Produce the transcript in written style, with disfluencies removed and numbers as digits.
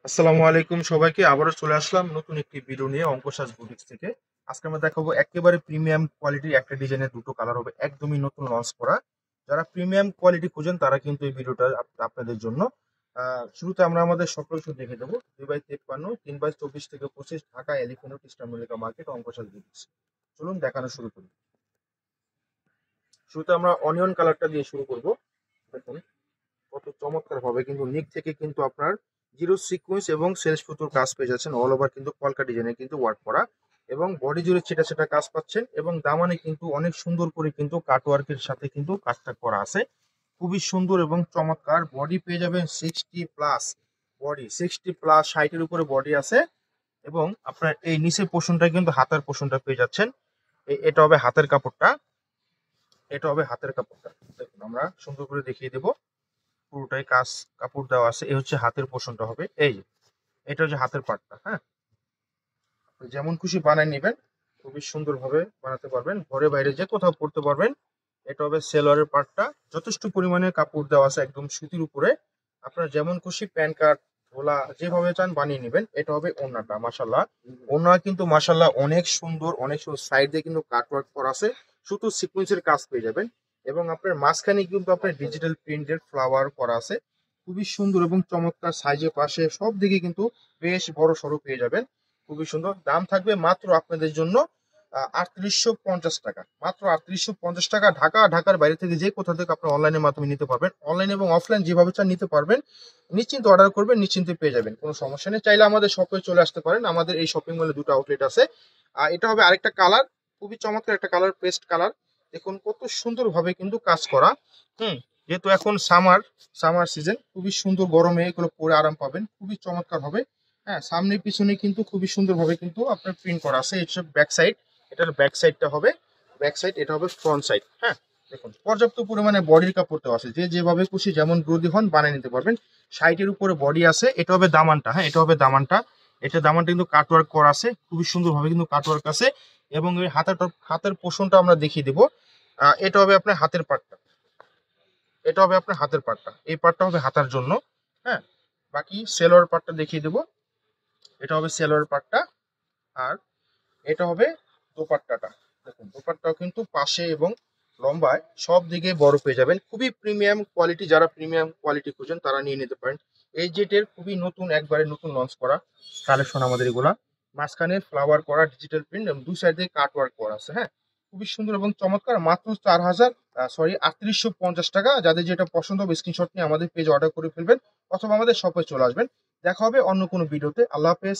আসসালামু আলাইকুম সবাইকে, আবারও চলে আসলাম নতুন একটি ভিডিও নিয়ে অঙ্কসাজ বুটিক্স থেকে। আজকে আমরা দেখাবো একেবারে প্রিমিয়াম কোয়ালিটির একটা ডিজাইনের দুটো কালার হবে, একদমই নতুন লঞ্চ করা। যারা প্রিমিয়াম কোয়ালিটি খুঁজেন তারা কিন্তু এই ভিডিওটা আপনাদের জন্য। শুরুতে আমরা আমাদের সকল কিছু দেখে দেবো। 2x53, 3x24 থেকে 25, Dhaka elephant road, eastern Mallika market, Ankasaj boutiques. চলুন দেখানো শুরু করি। শুরুতে আমরা অনিয়ন কালারটা দিয়ে শুরু করব। দেখুন কত চমৎকার ভাবে কিন্তু নিক থেকে কিন্তু আপনার জিরো সিকোয়েন্স এবং সেলস ফুটোর কাজ পেয়ে যাচ্ছেন। অল ওভার কিন্তু কলকা ডিজাইনে কিন্তু ওয়ার্ক করা, এবং বডি জুড়ে ছেটা ছেটা কাজ পাচ্ছেন, এবং দামানে কিন্তু অনেক সুন্দর করে কিন্তু কাটওয়ার্কের সাথে কিন্তু কাজটা করা আছে। খুবই সুন্দর এবং চমৎকার। বডি পেয়ে যাবেন 60+, বডি 60+, 60-এর উপরে বডি আছে। এবং আপনার এই নিচের পোর্শনটা কিন্তু হাতার পোর্শনটা পেয়ে যাচ্ছেন। এটা হবে হাতের কাপড়টা, এটা হবে হাতের কাপড়টা। দেখুন আমরা সুন্দর করে দেখিয়ে দেবো। পুরোটাই কাজ কাপড় দেওয়া আছে। এই হচ্ছে হাতের পোর্শনটা হবে, এই যে এটা হচ্ছে হাতের পাটটা। হ্যাঁ, আপনি যেমন খুশি বানায় নেবেন, খুবই সুন্দর ভাবে বানাতে পারবেন, ঘরে বাইরে যে কোথাও পড়তে পারবেন। এটা হবে সেলোয়ারের পাটটা, যথেষ্ট পরিমাণে কাপড় দেওয়া আছে একদম সুতির উপরে। আপনার যেমন খুশি প্যান কার্ড ধোলা যেভাবে চান বানিয়ে নেবেন। এটা হবে ওড়নাটা, মাশাল্লাহ ওড়না কিন্তু মাশাল্লাহ অনেক সুন্দর, অনেক সুন্দর। সাইড দিয়ে কিন্তু কাটওয়ার্ক করা আছে, শুধু সিকোয়েন্সের কাজ পেয়ে যাবেন। এবং আপনার মাঝখানে কিন্তু আপনার ডিজিটাল প্রিন্টের ফ্লাওয়ার করা আছে, খুবই সুন্দর এবং চমৎকার। সাইজে পাশে সব দিকে কিন্তু বেশ বড় সড়ো পেয়ে যাবেন, খুবই সুন্দর। দাম থাকবে মাত্র আপনাদের জন্য 3850 টাকা, মাত্র 3850 টাকা। ঢাকার বাইরে থেকে যে কোথা থেকে আপনি অনলাইনের মাধ্যমে নিতে পারবেন, অনলাইন এবং অফলাইন যেভাবে চান নিতে পারবেন। নিশ্চিন্তে অর্ডার করবেন, নিশ্চিন্তে পেয়ে যাবেন, কোনো সমস্যা নেই। চাইলে আমাদের শপে চলে আসতে পারেন, আমাদের এই শপিং মলে দুটো আউটলেট আছে। আর এটা হবে আরেকটা কালার, খুবই চমৎকার একটা কালার, পেস্ট কালার। দেখুন কত সুন্দর ভাবে কিন্তু কাজ করা। হুম, যেহেতু এখন সামার সিজন, খুবই সুন্দর, গরমে এগুলো পরে আরাম পাবেন, খুবই চমৎকার হবে। হ্যাঁ, সামনে পিছনে কিন্তু খুবই সুন্দর ভাবে কিন্তু আপনার প্রিন্ট করা আছে। এটা ব্যাক সাইড, এটার ব্যাক সাইডটা হবে ব্যাক সাইড, এটা হবে ফ্রন্ট সাইড। হ্যাঁ, দেখুন পর্যাপ্ত পরিমাণে বডির কাপড় দেওয়া আছে, যে যেভাবে খুশি যেমন গ্রোদি হন বানিয়ে নিতে পারবেন। সাইডের উপরে বডি আছে, এটা হবে দামানটা। হ্যাঁ, এটা হবে দামানটা। এটা দামানটা কিন্তু কাটওয়ার্ক করা আছে, খুবই সুন্দর ভাবে কিন্তু কাটওয়ার্ক আছে। এবং এই হাতের পোষণটা আমরা দেখিয়ে দেবো। এটা হবে আপনার হাতের পাটটা, এটা হবে আপনার হাতের পাটটা, এই পাটটা হবে হাতার জন্য। হ্যাঁ, বাকি সেলোয়ার পাটটা দেখিয়ে দেবো। এটা হবে সেলোয়ার পাটটা। আর এটা হবে দোপাট্টাটা। দেখুন দোপাট্টাও কিন্তু পাশে এবং লম্বায় সব দিকে বড় পেয়ে যাবেন, খুবই প্রিমিয়াম কোয়ালিটি। যারা প্রিমিয়াম কোয়ালিটি খুঁজেন তারা নিয়ে নিতে পারেন। এই জেটের খুবই নতুন, একবারে নতুন লঞ্চ করা কালেকশন আমাদের এগুলা। মাঝখানে ফ্লাওয়ার করা ডিজিটাল প্রিন্ট এবং দুই সাইডে কাট ওয়ার্ক করা আছে। হ্যাঁ, খুবই সুন্দর এবং চমৎকার। মাত্র 3850 টাকা। যাদের যেটা পছন্দ হবে স্ক্রিনশট নিয়ে আমাদের পেজ অর্ডার করে ফেলবেন, অথবা আমাদের শপে চলে আসবেন। দেখা হবে অন্য কোনো ভিডিওতে। আল্লাহ হাফেজ।